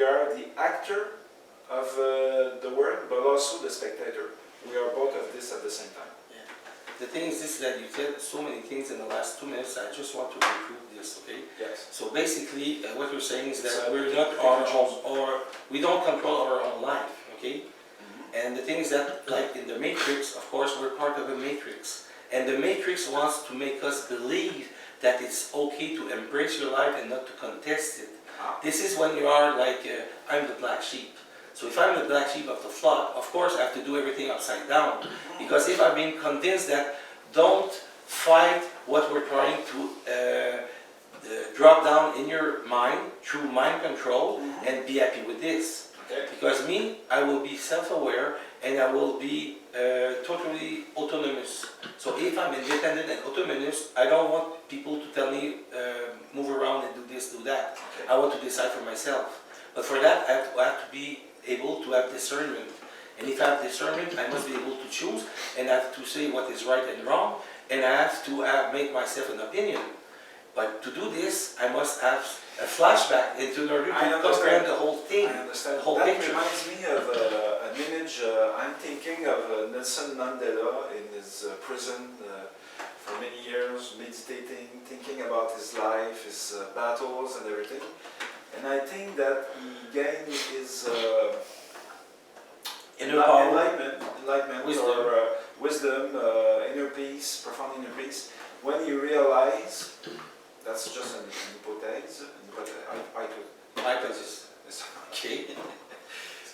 we are the actor of the work, but also the spectator. We are both of this at the same time. Yeah. The thing is this, that you said so many things in the last 2 minutes. I just want to conclude this, okay? Yes. So basically, what you're saying is that we're not our own, or we don't control our own life, okay? And the thing is that, like in the Matrix, of course, we're part of a Matrix. And the Matrix wants to make us believe that it's okay to embrace your life and not to contest it. This is when you are like, I'm the black sheep. So if I'm the black sheep of the flock, of course I have to do everything upside down. Because if I'm being convinced that don't fight what we're trying to drop down in your mind through mind control and be happy with this. Because me, I will be self-aware and I will be totally autonomous. So if I'm independent and autonomous, I don't want people to tell me move around and do this, do that. I want to decide for myself. But for that, I have to be able to have discernment. And if I have discernment, I must be able to choose and I have to say what is right and wrong, and I have to make myself an opinion. But to do this, I must have a flashback in order to comprehend the whole thing. I understand. The whole that picture. Reminds me of an image. I'm thinking of Nelson Mandela in his prison for many years, meditating, thinking about his life, his battles and everything. And I think that he gained his enlightenment wisdom, inner peace, profound inner peace, when he realized, that's just an hypothesis, hypothesis. Okay.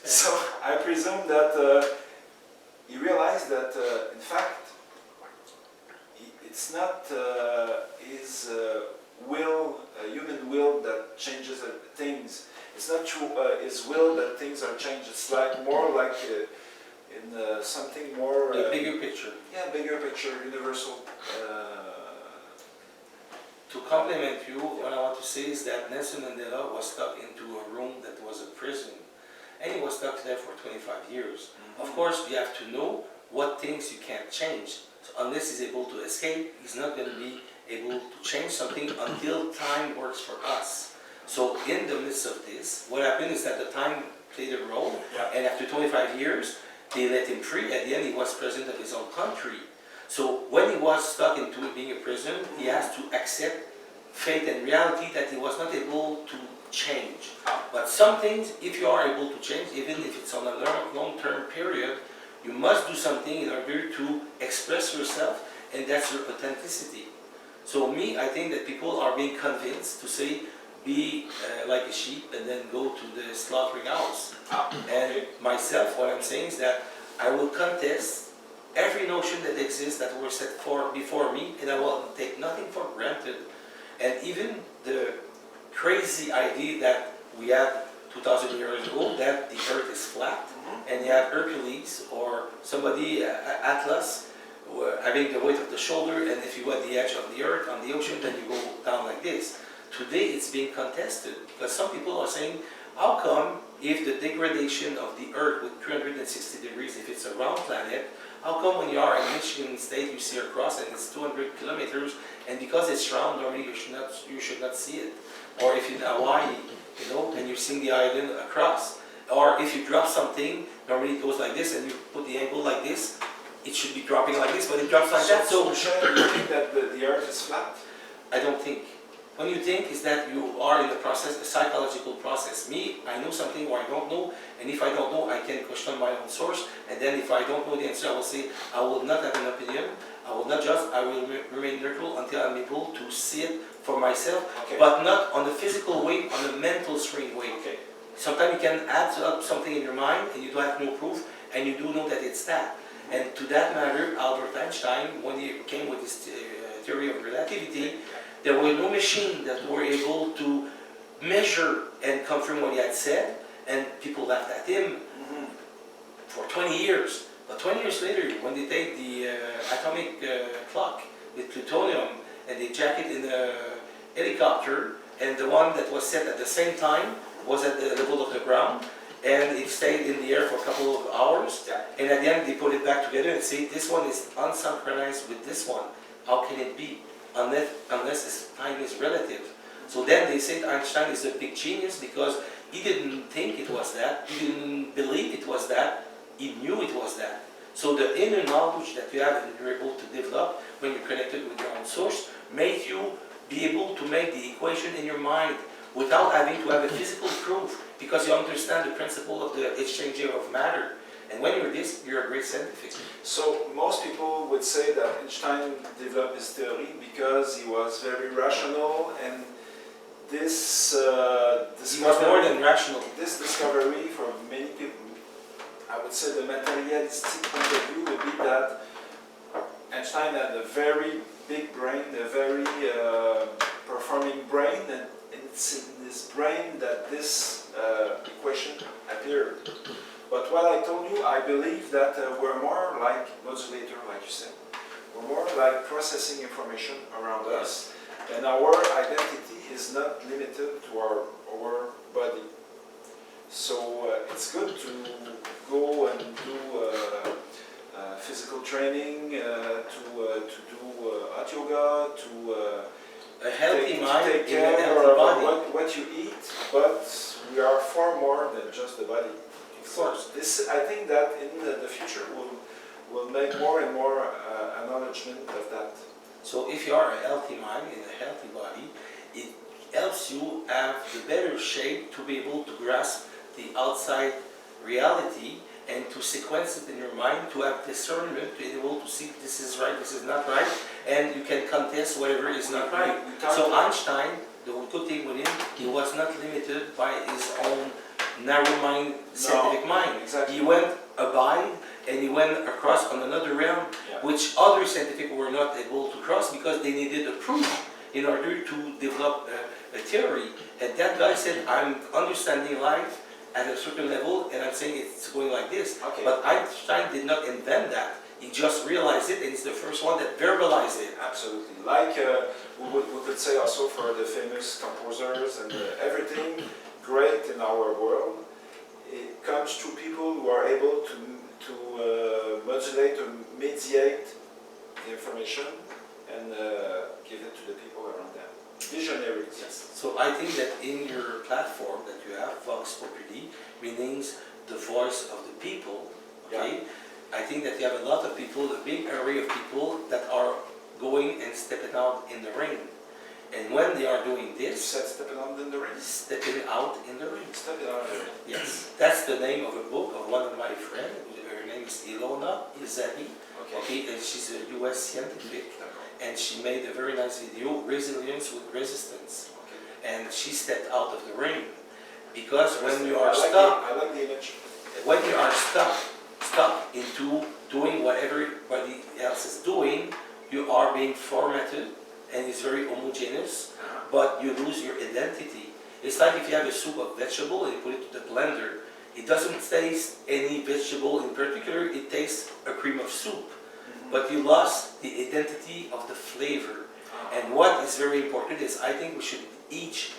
So I presume that he realized that in fact it's not his will, human will, that changes things. It's not through his will that things are changed. It's like more like in something more. The bigger picture. Yeah, bigger picture, universal. To compliment you, what I want to say is that Nelson Mandela was stuck into a room that was a prison. And he was stuck there for 25 years. Of course, you have to know what things you can't change. So unless he's able to escape, he's not going to be able to change something until time works for us. So in the midst of this, what happened is that the time played a role, and after 25 years, they let him free. At the end, he was president of his own country. So when he was stuck into being a prison, he has to accept fate and reality that he was not able to change. But some things, if you are able to change, even if it's on a long-term period, you must do something in order to express yourself, and that's your authenticity. So me, I think that people are being convinced to say, be like a sheep and then go to the slaughtering house. And myself, what I'm saying is that I will contest every notion that exists that were set before me, and I will take nothing for granted. And even the crazy idea that we had 2,000 years ago, that the earth is flat, and you have Hercules or somebody, Atlas, having the weight of the shoulder, and if you go at the edge of the earth, on the ocean, then you go down like this. Today it's being contested, because some people are saying, how come if the degradation of the earth with 360 degrees, if it's a round planet, how come when you are in Michigan State you see across and it's 200 kilometers, and because it's round, normally you should not see it? Or if in Hawaii, you know, and you're seeing the island across. Or if you drop something, normally it goes like this, and you put the angle like this, it should be dropping like this, but it drops like that. So, Michel, you think that the earth is flat? I don't think. When you think is that you are in the process, a psychological process. Me, I know something or I don't know, and if I don't know, I can question my own source, and then if I don't know the answer, I will say, I will not have an opinion, I will not judge, I will remain neutral until I'm able to see it for myself, but not on the physical way, on the mental string way. Sometimes you can add up something in your mind, and you don't have no proof, and you do know that it's that. And to that matter, Albert Einstein, when he came with his theory of relativity, there were no machine that were able to measure and confirm what he had said, and people laughed at him for 20 years. But 20 years later, when they take the atomic clock with plutonium and they jack it in a helicopter, and the one that was set at the same time was at the level of the ground, and it stayed in the air for a couple of hours, and at the end they put it back together and say, this one is unsynchronized with this one. How can it be? Unless time is relative. So then they said Einstein is a big genius because He didn't think it was that. He didn't believe it was that. He knew it was that. So the inner knowledge that you have and you're able to develop when you're connected with your own source makes you be able to make the equation in your mind without having to have a physical proof, because you understand the principle of the exchanging of matter. And when you're this, you're a great scientific. So most people would say that Einstein developed his theory because he was very rational, and this He was more than rational. This discovery for many people, I would say the materialistic point of view would be that Einstein had a very big brain, a very performing brain, and it's in his brain that this equation appeared. But what I told you, I believe that we're more like modulator, like you said. We're more like processing information around us, and our identity is not limited to our body. So it's good to go and do physical training, to do hot yoga, to a healthy mind take in a care healthy body. of what you eat, but we are far more than just the body. Of course. This, I think that in the future will make more and more acknowledgement of that. So if you are a healthy mind in a healthy body, it helps you have the better shape to be able to grasp the outside reality and to sequence it in your mind, to have discernment, to be able to see this is right, this is not right, and you can contest whatever is not right. So Einstein, the good thing with him, he was not limited by his own narrow-mind, scientific mind. Exactly. He went abide and he went across on another realm, which other scientific were not able to cross because they needed a proof in order to develop a theory. And that guy said, I'm understanding life at a certain level, and I'm saying it's going like this. Okay. But Einstein did not invent that. He just realized it, and he's the first one that verbalized it. Absolutely. Like we could say also for the famous composers and everything great in our world, it comes through people who are able to modulate or mediate the information and give it to the people around them. Visionaries. Yes. So I think that in your platform that you have, Vox Populi, means the voice of the people. Okay. I think that you have a lot of people, a big array of people that are going and stepping out in the ring. And when they are doing You this, said stepping out in the ring? stepping out in the ring. Stepping out in the ring. Yes, that's the name of a book of one of my friends. Her name is Ilona Izari. Okay, and she's a US scientific, and she made a very nice video, Resilience with Resistance. Okay. And she stepped out of the ring because when you I are like stuck, I like the image. when you are stuck into doing what everybody else is doing, you are being formatted and it's very homogeneous, but you lose your identity. It's like if you have a soup of vegetable and you put it to the blender, it doesn't taste any vegetable in particular, it tastes a cream of soup. But you lost the identity of the flavor. And what is very important is I think we should each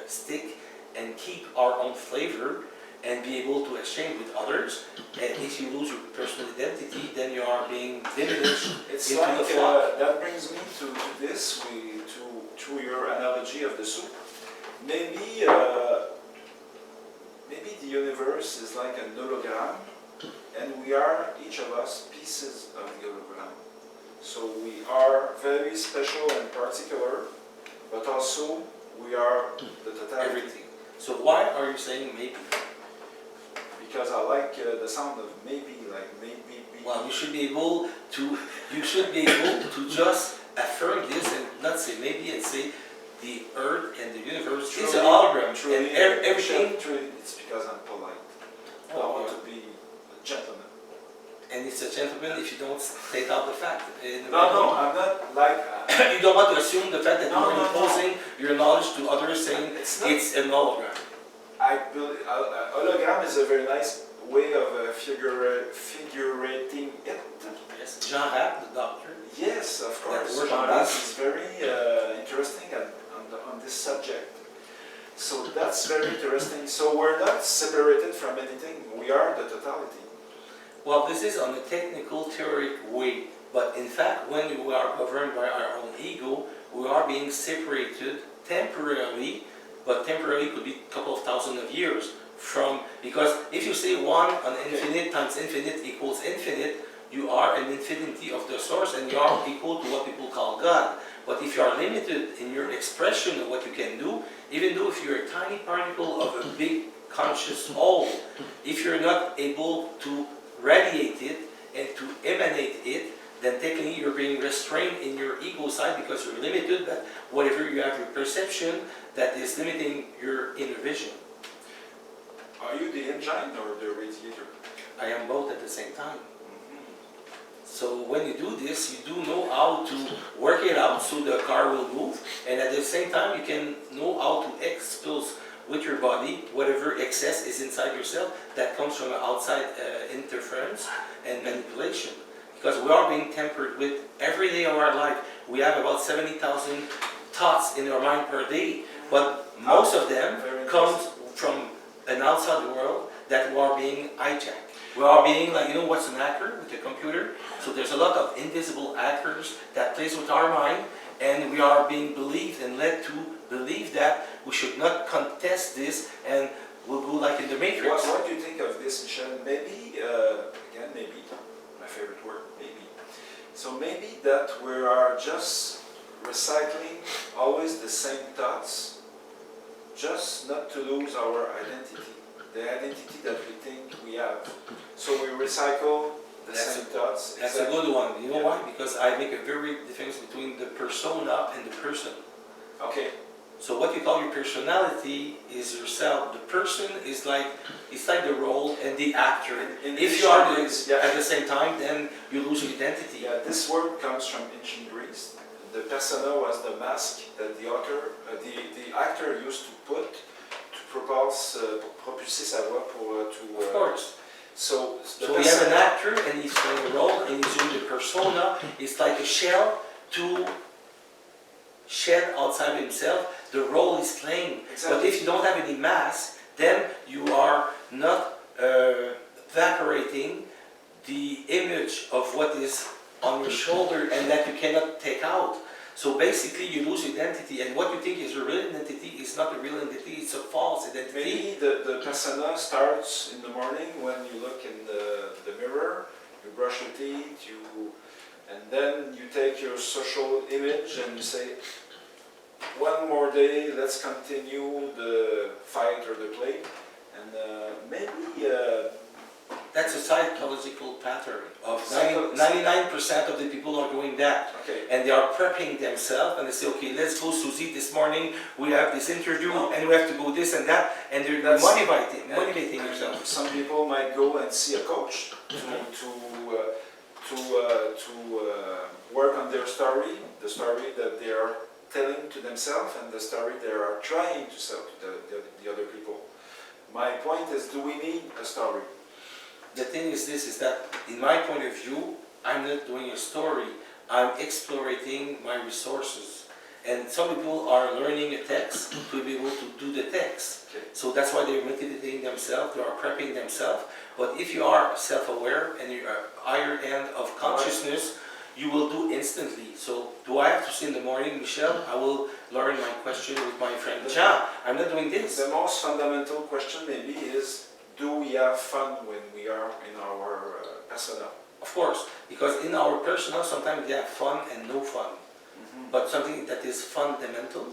stick and keep our own flavor and be able to exchange with others. And if you lose your personal identity, then you are being diminished It's into like the flock. that brings me to this. To your analogy of the soup. Maybe the universe is like a hologram, and we are each of us pieces of the hologram. So we are very special and particular, but also we are the totality. Everything. So why are you saying maybe? Because I like the sound of maybe, like maybe. Well, you should be able to just affirm this and not say maybe and say the earth and the universe is an hologram. Truly, And everything. Truly, it's because I'm polite. I Oh, want yeah. to be a gentleman. And it's a gentleman if you don't state out the fact. No, I'm not like. You don't want to assume the fact that No, you're no, imposing your knowledge to others saying It's not- it's an hologram. I believe hologram is a very nice way of figurating it. Yes. Jean Rapp, the doctor. Yes, of course. work on Jean this. is very interesting on this subject. So that's very interesting. So we're not separated from anything. We are the totality. Well, this is on a technical, theoretic way, but in fact, when we are governed by our own ego, we are being separated temporarily but temporary could be a couple of thousand of years from, because if you say 1 on infinite times infinite equals infinite, you are an infinity of the source and you are equal to what people call God. But if you are limited in your expression of what you can do, even though if you're a tiny particle of a big conscious whole, if you're not able to radiate it and to emanate it, then technically you're being restrained in your ego side because you're limited, but whatever you have your perception that is limiting your inner vision. Are you the engine or the radiator? I am both at the same time. So when you do this, you do know how to work it out so the car will move, and at the same time you can know how to expose with your body whatever excess is inside yourself that comes from outside interference and manipulation. Because we are being tempered with every day of our life. We have about 70,000 thoughts in our mind per day, but most of them comes from an outside world that we are being hijacked. We are being like, you know what's an hacker with a computer? So there's a lot of invisible hackers that plays with our mind, and we are being believed and led to believe that we should not contest this and we'll go like in the Matrix. What do you think of this, Michel? Maybe, again, maybe, my favorite word, maybe. So maybe that we are just recycling always the same thoughts, just not to lose our identity, the identity that we think we have. So we recycle the same thoughts. That's a good one. You know why? Because I make a very difference between the persona and the person. Okay. So what you call your personality is yourself. The person is like, it's like the role and the actor. If you are this at the same time, then you lose your identity. Yeah, this word comes from ancient Greece. The persona was the mask that the author, the actor used to put to propulser sa voix Of course. So we have an actor and he's playing a role and he's doing the persona. It's like a shell to shed outside himself. The role is playing. Exactly. But if you don't have any mask, then you are not evaporating the image of what is on your shoulder and that you cannot take out. So basically you lose identity, and what you think is your real identity is not a real identity, it's a false identity. Maybe the persona starts in the morning when you look in the mirror, you brush your teeth, and then you take your social image and you say, one more day, let's continue the fight or the play. And maybe... that's a psychological pattern of 99% of the people are doing that. Okay. And they are prepping themselves and they say, okay, let's go Susie this morning, we have this interview and we have to go this and that, and they're motivating yourself. Some people might go and see a coach to work on their story, the story that they are telling to themselves and the story they are trying to sell to the other people. My point is, do we need a story? The thing is this, is that in my point of view, I'm not doing a story, I'm exploring my resources. And some people are learning a text to be able to do the text. Okay. So that's why they're motivating themselves, they are prepping themselves. But if you are self-aware and you are higher end of consciousness, you will do instantly. So do I have to say in the morning, Michel, I will learn my question with my friend Jean. I'm not doing this. The most fundamental question maybe is, do we have fun when we are in our persona? Of course, because in our persona sometimes we have fun and no fun. But something that is fundamental,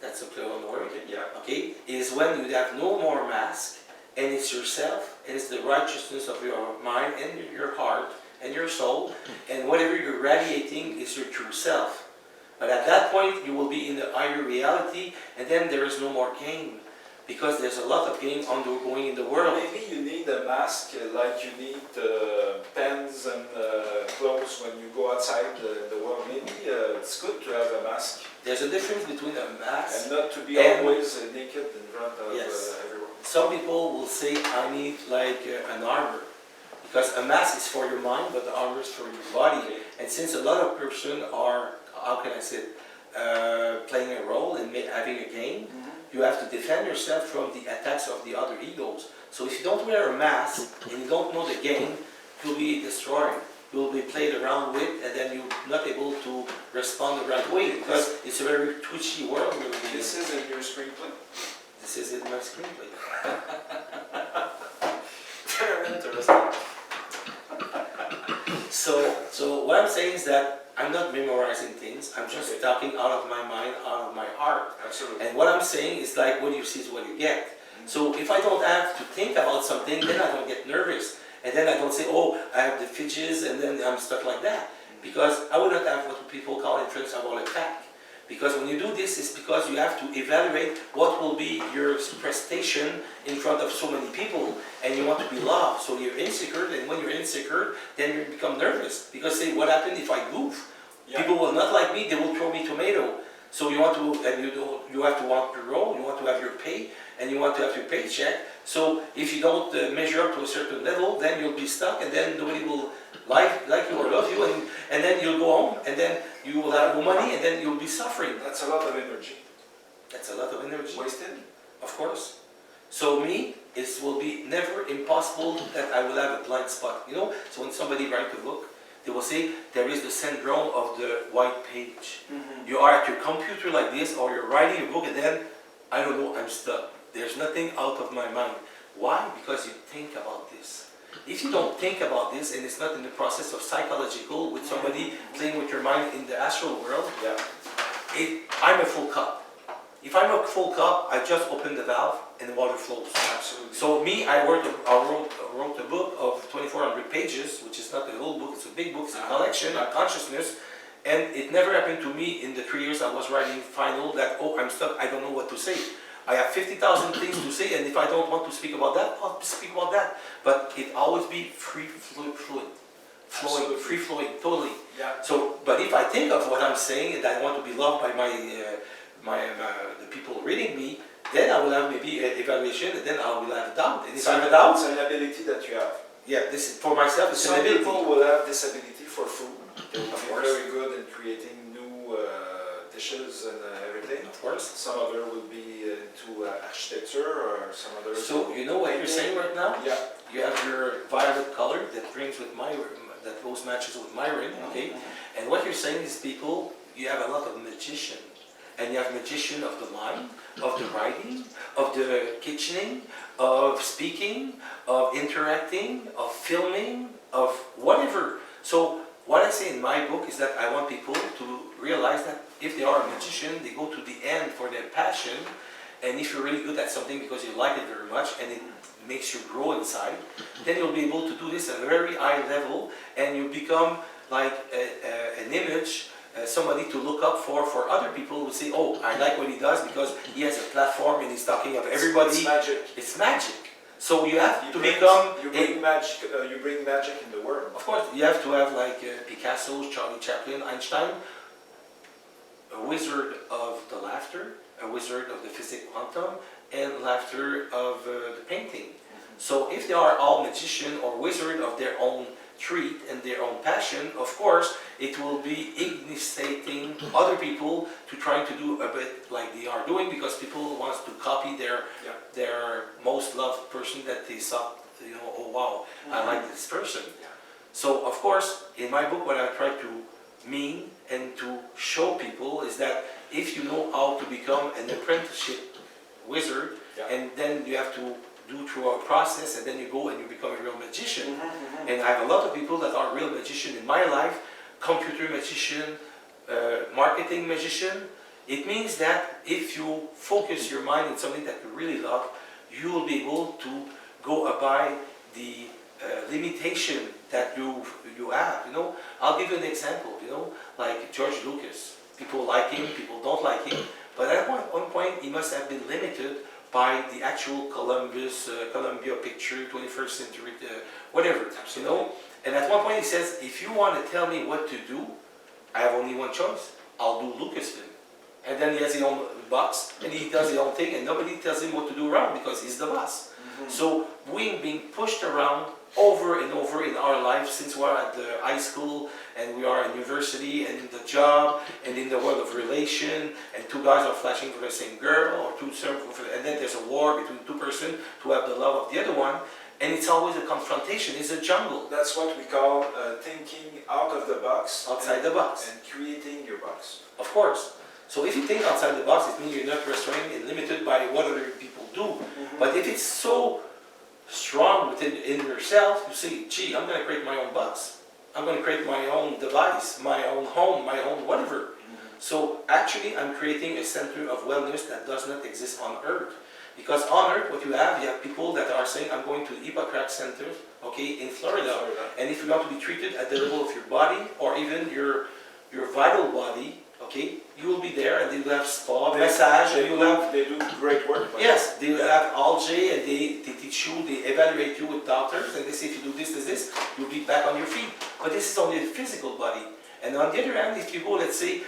that's a play on the word, okay, is when you have no more mask and it's yourself and it's the righteousness of your mind and your heart and your soul, and whatever you're radiating is your true self. But at that point you will be in the higher reality, and then there is no more game. Because there's a lot of games undergoing in the world. Maybe you need a mask like you need pens and clothes when you go outside the world. Maybe it's good to have a mask. There's a difference between a mask and not to be always naked in front of everyone. Some people will say, I need like an armor. Because a mask is for your mind, but the armor is for your body. Okay. And since a lot of persons are, how can I say it, playing a role and having a game, you have to defend yourself from the attacks of the other egos. So if you don't wear a mask and you don't know the game, you'll be destroyed. will be played around with, and then you're not able to respond the right way because it's a very twitchy world. This is in your screenplay? This is in my screenplay. Very interesting. So what I'm saying is that I'm not memorizing things, I'm just talking out of my mind, out of my heart. Absolutely. And what I'm saying is like what you see is what you get. So if I don't have to think about something, then I don't get nervous. And then I don't say, oh, I have the fidgets, and then I'm stuck like that. Because I would not have what people call in French about attack. Because when you do this, it's because you have to evaluate what will be your prestation in front of so many people, and you want to be loved. So you're insecure, and when you're insecure, then you become nervous. Because say, what happens if I goof? Yeah. People will not like me, they will throw me tomato. So you want to, and you have to want to roll, you want to have your pay, and you want to have your paycheck. So if you don't measure up to a certain level, then you'll be stuck, and then nobody will like you or love you, and then you'll go home, and then you will have no money, and then you'll be suffering. That's a lot of energy. That's a lot of energy. Wasted? Of course. So me, it will be never impossible that I will have a blind spot. You know, so when somebody writes a book, they will say there is the syndrome of the white page. You are at your computer like this, or you're writing a book, and then, I don't know, I'm stuck. There's nothing out of my mind. Why? Because you think about this. If you don't think about this, and it's not in the process of psychological, with somebody playing with your mind in the astral world, I'm a full cup. If I'm a full cup, I just open the valve and the water flows. Absolutely. So me, I wrote a book of 2,400 pages, which is not a whole book, it's a big book, it's a collection of consciousness. And it never happened to me in the 3 years I was writing final that, oh, I'm stuck, I don't know what to say. I have 50,000 things to say, and if I don't want to speak about that, I'll speak about that. But it always be free-flowing, free-flowing, totally. Yeah. So, but if I think of what I'm saying, and I want to be loved by the people reading me, then I will have maybe an evaluation, and then I will have doubt. And if I have a doubt, it's an ability that you have. Yeah, this is, for myself, it's Some an ability. people will have this ability for food. They will be course. very good in creating new dishes and everything. Of course. Some other will be into architecture, or some other. So you know what you're saying right now? Yeah. You have your violet color that brings with that goes matches with my ring, okay? And what you're saying is, people, you have a lot of magician. And you have magician of the mind, of the writing, of the kitchening, of speaking, of interacting, of filming, of whatever. So what I say in my book is that I want people to realize that if they are a magician, they go to the end for their passion. And if you're really good at something because you like it very much and it makes you grow inside, then you'll be able to do this at a very high level, and you become like an image, somebody to look up for other people who say, oh, I like what he does because he has a platform and he's talking of everybody. It's magic. It's magic. So you have to become... You bring magic in the world. Of course, you have to have like Picasso, Charlie Chaplin, Einstein, a wizard of the laughter, a wizard of the physics quantum, and laughter of the painting. So if they are all magician or wizard of their own treat and their own passion, of course, it will be igniting other people to trying to do a bit like they are doing, because people want to copy their most loved person that they saw, you know, oh wow, I like this person. So of course, in my book, what I try to mean and to show people is that if you know how to become an apprenticeship wizard, and then you have to do through a process, and then you go and you become a real magician. And I have a lot of people that are real magician in my life, computer magician, marketing magician. It means that if you focus your mind in something that you really love, you will be able to go by the limitation that you have, you know. I'll give you an example, you know, like George Lucas. People like him, people don't like him, but at one point he must have been limited by the actual Columbia picture, 21st century, whatever, you know. And at one point he says, if you want to tell me what to do, I have only one choice, I'll do Lucasfilm. And then he has his own box, and he does his own thing, and nobody tells him what to do around, because he's the boss. So we're being pushed around over and over in our life since we're at the high school, and we are in university, and in the job, and in the world of relation, and two guys are flashing for the same girl, or and then there's a war between two persons to have the love of the other one, And it's always a confrontation, it's a jungle. That's what we call thinking out of the box. Outside the box. And creating your box. Of course. So if you think outside the box, it means you're not restrained and limited by what other people do. But if it's so strong within yourself, you say, gee, I'm going to create my own box. I'm going to create my own device, my own home, my own whatever. So actually, I'm creating a center of wellness that does not exist on Earth. Because on Earth, what you have people that are saying, I'm going to the Hippocrates Center, okay, in Florida. And if you want to be treated at the level of your body, or even your vital body, okay, you will be there, and they will have spa, massage, and you will have... They do great work. Yes, they will have algae, and they teach you, they evaluate you with doctors, and they say, if you do this, you'll be back on your feet. But this is only the physical body. And on the other hand, if you go, let's say,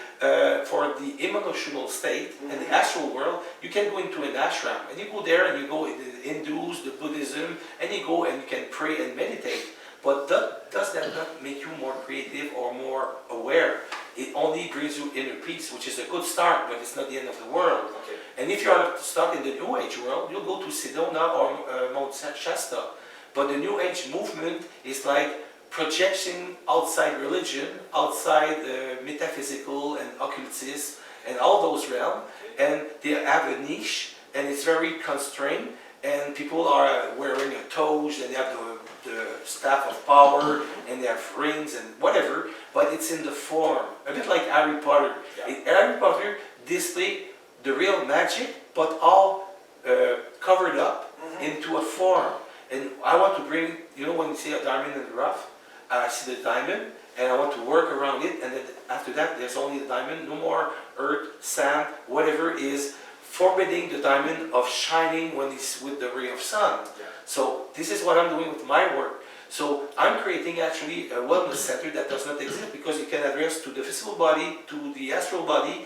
for the emotional state and the astral world, you can go into an ashram. And you go there and you go in the Hindus, the Buddhism, and you go and you can pray and meditate. But does that not make you more creative or more aware? It only brings you inner peace, which is a good start, but it's not the end of the world. Okay. And if you are stuck in the New Age world, you'll go to Sedona or Mount Shasta. But the New Age movement is like projection outside religion, outside metaphysical and occultism and all those realms, and they have a niche, and it's very constrained, and people are wearing a toge, and they have the staff of power, and they have rings and whatever, but it's in the form, a bit like Harry Potter. Yeah. Harry Potter displays the real magic, but all covered up into a form. And I want to bring, you know, when you see a diamond in the rough, I see the diamond, and I want to work around it, and then after that, there's only the diamond, no more earth, sand, whatever is forbidding the diamond of shining when it's with the ray of sun. Yeah. So this is what I'm doing with my work. So I'm creating actually a wellness center that does not exist, because you can address to the physical body, to the astral body,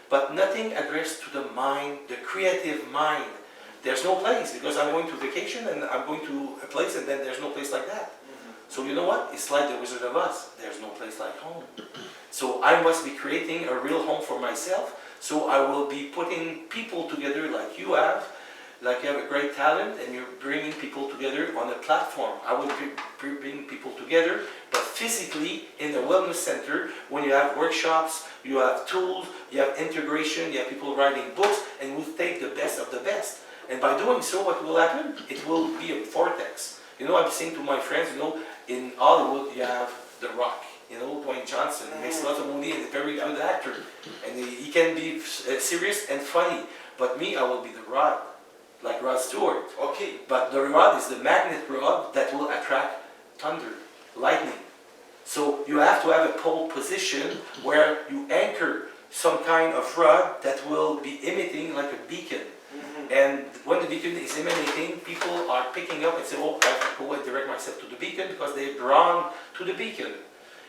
but nothing addressed to the mind, the creative mind. There's no place, because I'm going to vacation and I'm going to a place, and then there's no place like that. So you know what? It's like the Wizard of Oz. There's no place like home. So I must be creating a real home for myself. So I will be putting people together like you have a great talent, and you're bringing people together on a platform. I will be bringing people together, but physically in a wellness center, when you have workshops, you have tools, you have integration, you have people writing books, and we'll take the best of the best. And by doing so, what will happen? It will be a vortex. You know, I'm saying to my friends, you know, in Hollywood you have The Rock, you know, Dwayne Johnson, makes lots of money and is a very good actor. And he can be serious and funny. But me, I will be the rod, like Rod Stewart. Okay. But the rod is the magnet rod that will attract thunder, lightning. So you have to have a pole position where you anchor some kind of rod that will be emitting like a beacon. And when the beacon is emanating, people are picking up and say, oh, I have to go and direct myself to the beacon, because they're drawn to the beacon.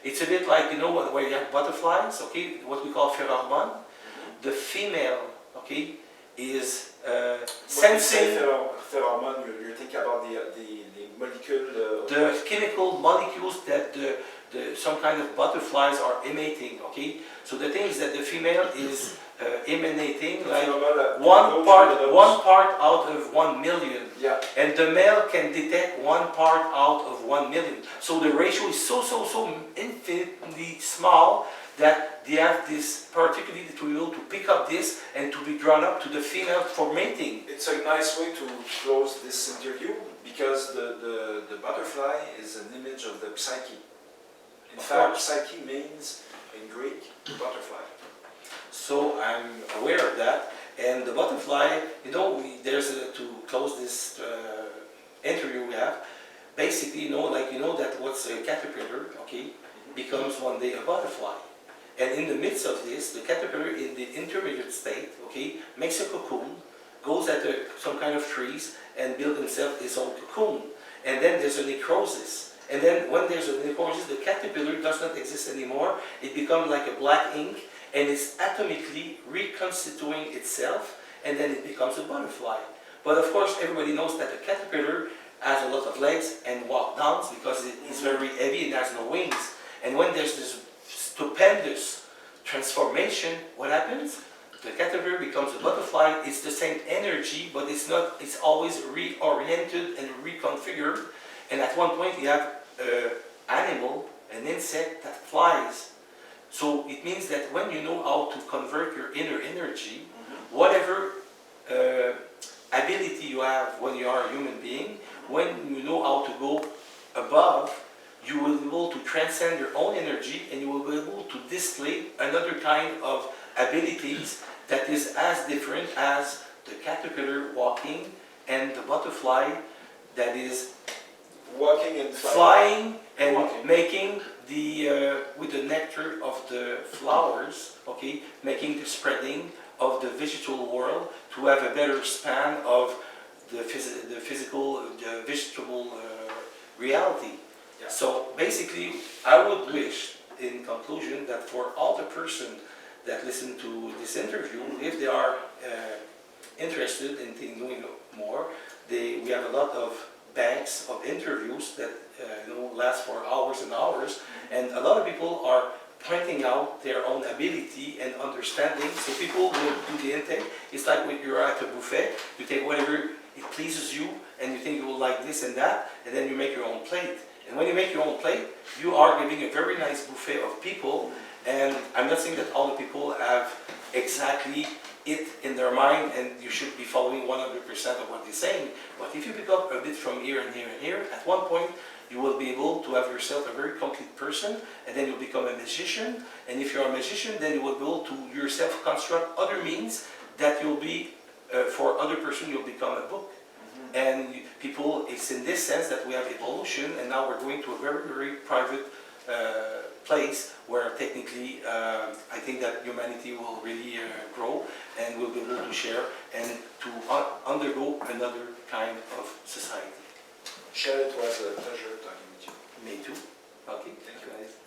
It's a bit like, you know, where you have butterflies, okay, what we call pheromone. The female, okay, is sensing... Pheromone, you're thinking about the molecule... the chemical molecules that some kind of butterflies are emitting, okay? So the thing is that the female is emanating like one part out of 1 million. Yeah. And the male can detect 1 part out of 1 million. So the ratio is so infinitely small that they have this particularly to be able to pick up this and to be drawn up to the female for mating. It's a nice way to close this interview, because the butterfly is an image of the psyche. In fact, psyche means in Greek butterfly. So I'm aware of that, and the butterfly, you know, to close this interview we have, basically, you know, like, you know, that what's a caterpillar, okay, becomes one day a butterfly. And in the midst of this, the caterpillar in the intermediate state, okay, makes a cocoon, goes at some kind of trees, and builds himself his own cocoon. And then there's a necrosis. And then when there's a necrosis, the caterpillar does not exist anymore. It becomes like a black ink, and it's atomically reconstituting itself, and then it becomes a butterfly. But of course, everybody knows that the caterpillar has a lot of legs and walk downs, because it is very heavy and has no wings. And when there's this stupendous transformation, what happens? the caterpillar becomes a butterfly. It's the same energy, but it's not. It's always reoriented and reconfigured. And at one point, you have an animal, an insect that flies. So it means that when you know how to convert your inner energy, whatever ability you have when you are a human being, when you know how to go above, you will be able to transcend your own energy and you will be able to display another kind of abilities that is as different as the caterpillar walking and the butterfly that is Walking and flying and Walking. making the with the nectar of the flowers, okay, making the spreading of the vegetable world to have a better span of the physical, the vegetable reality. Yeah. So basically, I would wish, in conclusion, that for all the person that listen to this interview, if they are interested in doing more, we have a lot of banks of interviews that last for hours and hours, and a lot of people are pointing out their own ability and understanding. So people will do the intake. It's like when you're at a buffet, you take whatever it pleases you, and you think you will like this and that, and then you make your own plate. And when you make your own plate, you are giving a very nice buffet of people. And I'm not saying that all the people have exactly it in their mind and you should be following 100% of what they're saying. But if you pick up a bit from here and here and here, at one point you will be able to have yourself a very complete person, and then you'll become a magician. And if you're a magician, then you will be able to yourself construct other means that you'll be, for other person, you'll become a book. And people, it's in this sense that we have evolution, and now we're going to a very, very private place where technically I think that humanity will really grow and will be able to share and to undergo another kind of society. Michel, it was a pleasure talking with you. Me too. Okay, thank you.